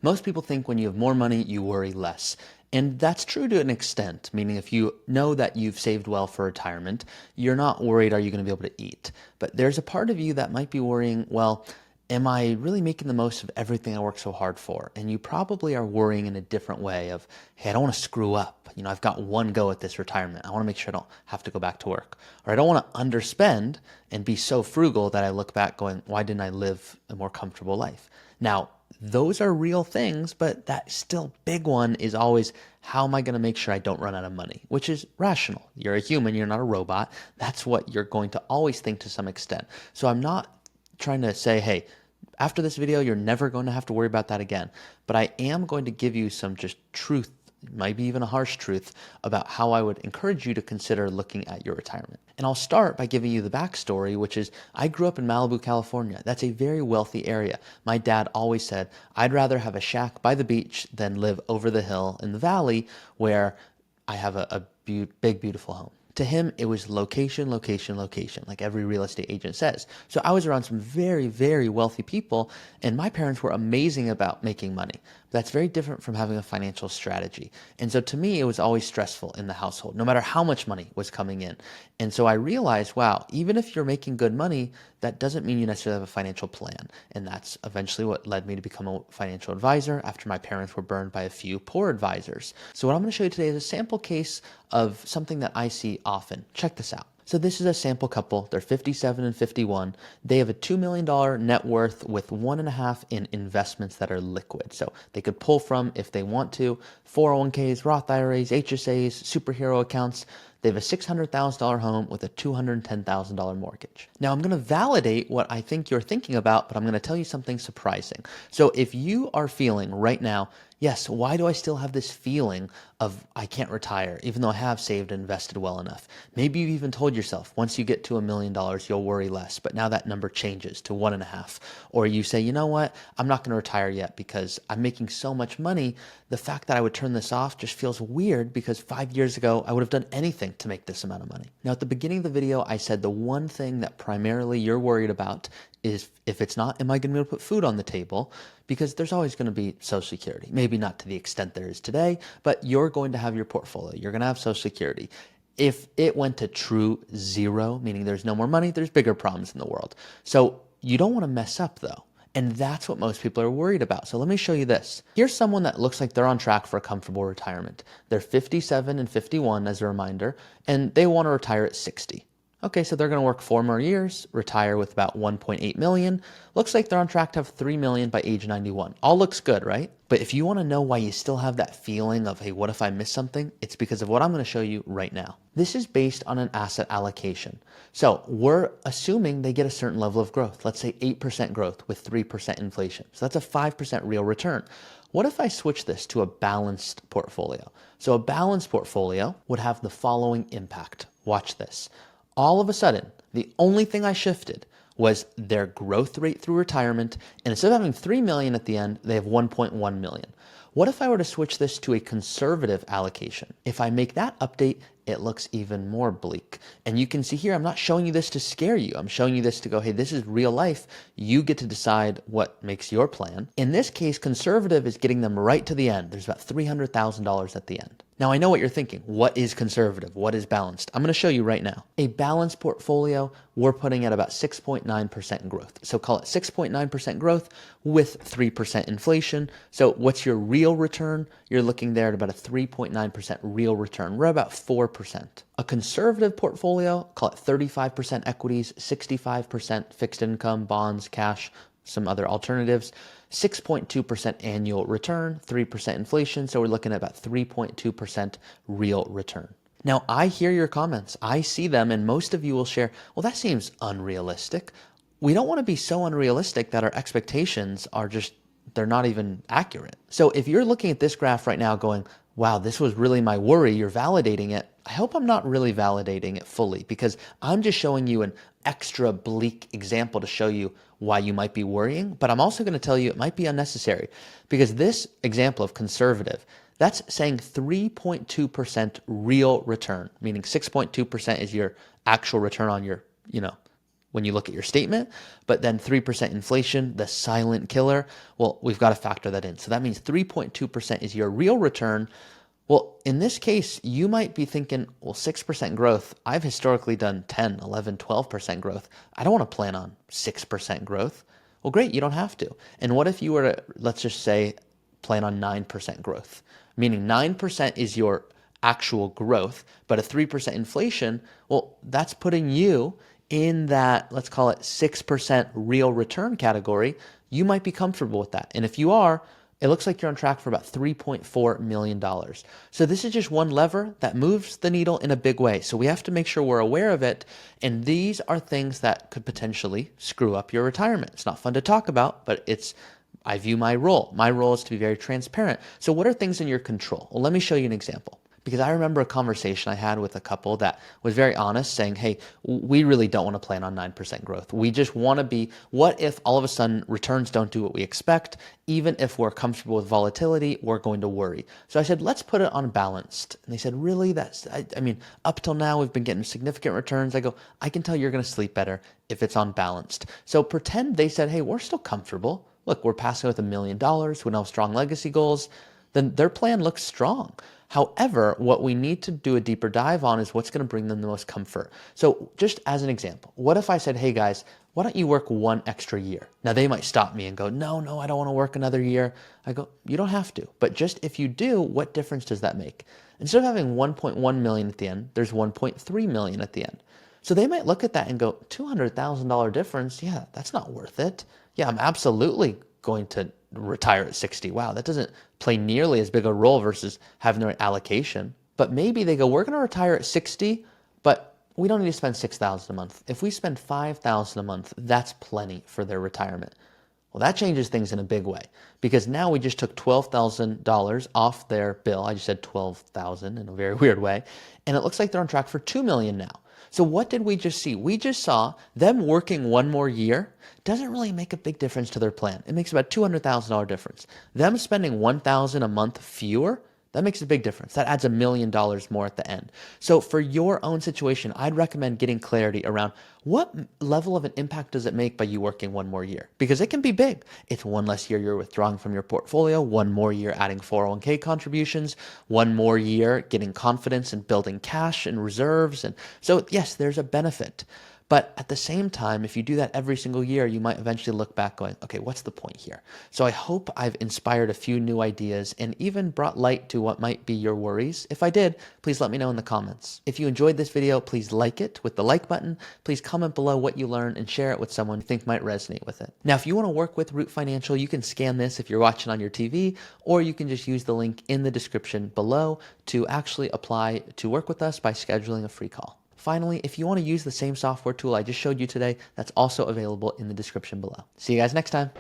Most people think when you have more money, you worry less. And that's true to an extent, meaning if you know that you've saved well for retirement, you're not worried, are you going to be able to eat? But there's a part of you that might be worrying, well, am I really making the most of everything I work so hard for? And you probably are worrying in a different way of, hey, I don't want to screw up. I've got one go at this retirement. I want to make sure I don't have to go back to work. Or I don't want to underspend and be so frugal that I look back going, why didn't I live a more comfortable life? Now, those are real things, but that still big one is always, how am I going to make sure I don't run out of money? Which is rational. You're a human, you're not a robot. That's what you're going to always think to some extent. So I'm not trying to say, hey, after this video, you're never going to have to worry about that again. But I am going to give you some just truth, maybe even a harsh truth, about how I would encourage you to consider looking at your retirement. And I'll start by giving you the backstory, which is I grew up in Malibu, California. That's a very wealthy area. My dad always said, I'd rather have a shack by the beach than live over the hill in the valley where I have a big, beautiful home. To him, it was location, location, location, like every real estate agent says. So I was around some very, very wealthy people, and my parents were amazing about making money. That's very different from having a financial strategy. And so to me, it was always stressful in the household, no matter how much money was coming in. And so I realized, wow, even if you're making good money, that doesn't mean you necessarily have a financial plan. And that's eventually what led me to become a financial advisor after my parents were burned by a few poor advisors. So what I'm going to show you today is a sample case of something that I see often. Check this out. So this is a sample couple. They're 57 and 51. They have a $2 million net worth with 1.5 in investments that are liquid. So they could pull from if they want to. 401ks, Roth IRAs, HSAs, superhero accounts. They have a $600,000 home with a $210,000 mortgage. Now I'm going to validate what I think you're thinking about, but I'm going to tell you something surprising. So if you are feeling right now, yes, why do I still have this feeling of I can't retire, even though I have saved and invested well enough? Maybe you've even told yourself, once you get to $1 million, you'll worry less, but now that number changes to 1.5. Or you say, you know what, I'm not going to retire yet because I'm making so much money. The fact that I would turn this off just feels weird because 5 years ago, I would have done anything to make this amount of money. Now, at the beginning of the video, I said the one thing that primarily you're worried about is if it's not, am I going to be able to put food on the table? Because there's always going to be Social Security. Maybe not to the extent there is today, but you're going to have your portfolio. You're going to have Social Security. If it went to true zero, meaning there's no more money, there's bigger problems in the world. So you don't want to mess up though. And that's what most people are worried about. So let me show you this. Here's someone that looks like they're on track for a comfortable retirement. They're 57 and 51 as a reminder, and they want to retire at 60. Okay, so they're going to work 4 more years, retire with about 1.8 million. Looks like they're on track to have 3 million by age 91. All looks good, right? But if you want to know why you still have that feeling of, hey, what if I miss something? It's because of what I'm going to show you right now. This is based on an asset allocation. So we're assuming they get a certain level of growth. Let's say 8% growth with 3% inflation. So that's a 5% real return. What if I switch this to a balanced portfolio? So a balanced portfolio would have the following impact. Watch this. All of a sudden, the only thing I shifted was their growth rate through retirement, and instead of having 3 million at the end, they have 1.1 million. What if I were to switch this to a conservative allocation? If I make that update, it looks even more bleak. And you can see here, I'm not showing you this to scare you. I'm showing you this to go, hey, this is real life. You get to decide what makes your plan. In this case, conservative is getting them right to the end. There's about $300,000 at the end. Now, I know what you're thinking. What is conservative? What is balanced? I'm going to show you right now. A balanced portfolio, we're putting at about 6.9% growth. So call it 6.9% growth with 3% inflation. So what's your real return? You're looking there at about a 3.9% real return. We're about 4%. A conservative portfolio, call it 35% equities, 65% fixed income, bonds, cash, some other alternatives, 6.2% annual return, 3% inflation. So we're looking at about 3.2% real return. Now, I hear your comments. I see them, and most of you will share, well, that seems unrealistic. We don't want to be so unrealistic that our expectations are they're not even accurate. So if you're looking at this graph right now going, wow, this was really my worry, you're validating it. I hope I'm not really validating it fully because I'm just showing you an extra bleak example to show you why you might be worrying, but I'm also going to tell you it might be unnecessary because this example of conservative, that's saying 3.2% real return, meaning 6.2% is your actual return on your, when you look at your statement, but then 3% inflation, the silent killer, well, we've got to factor that in. So that means 3.2% is your real return. Well, in this case, you might be thinking, well, 6% growth. I've historically done 10, 11, 12% growth. I don't want to plan on 6% growth. Well, great, you don't have to. And what if you were to, let's just say, plan on 9% growth, meaning 9% is your actual growth, but a 3% inflation, well, that's putting you in that, let's call it 6% real return category. You might be comfortable with that. And if you are, it looks like you're on track for about $3.4 million. So this is just one lever that moves the needle in a big way. So we have to make sure we're aware of it. And these are things that could potentially screw up your retirement. It's not fun to talk about, but I view my role. My role is to be very transparent. So what are things in your control? Well, let me show you an example. Because I remember a conversation I had with a couple that was very honest, saying, hey, we really don't want to plan on 9% growth. We just want to be, what if all of a sudden returns don't do what we expect? Even if we're comfortable with volatility, we're going to worry. So I said, let's put it on balanced. And they said, really? I mean, up till now, we've been getting significant returns. I go, I can tell you're going to sleep better if it's on balanced. So pretend they said, hey, we're still comfortable. Look, we're passing with $1 million. We know strong legacy goals. Then their plan looks strong. However, what we need to do a deeper dive on is what's going to bring them the most comfort. So just as an example, what if I said, hey guys, why don't you work one extra year? Now they might stop me and go, no, I don't want to work another year. I go, you don't have to. But just if you do, what difference does that make? Instead of having 1.1 million at the end, there's 1.3 million at the end. So they might look at that and go, $200,000 difference. Yeah, that's not worth it. Yeah, I'm absolutely going to retire at 60. Wow, that doesn't play nearly as big a role versus having the right allocation. But maybe they go, we're going to retire at 60, but we don't need to spend $6,000 a month. If we spend $5,000 a month, that's plenty for their retirement. Well, that changes things in a big way because now we just took $12,000 off their bill. I just said 12,000 in a very weird way. And it looks like they're on track for 2 million now. So what did we just see? We just saw them working one more year doesn't really make a big difference to their plan. It makes about $200,000 difference. Them spending $1,000 a month fewer, that makes a big difference. That adds $1 million more at the end. So for your own situation, I'd recommend getting clarity around what level of an impact does it make by you working one more year? Because it can be big. It's one less year you're withdrawing from your portfolio, one more year adding 401k contributions, one more year getting confidence and building cash and reserves. And so yes, there's a benefit. But at the same time, if you do that every single year, you might eventually look back going, okay, what's the point here? So I hope I've inspired a few new ideas and even brought light to what might be your worries. If I did, please let me know in the comments. If you enjoyed this video, please like it with the like button. Please comment below what you learned and share it with someone you think might resonate with it. Now, if you want to work with Root Financial, you can scan this if you're watching on your TV, or you can just use the link in the description below to actually apply to work with us by scheduling a free call. Finally, if you want to use the same software tool I just showed you today, that's also available in the description below. See you guys next time.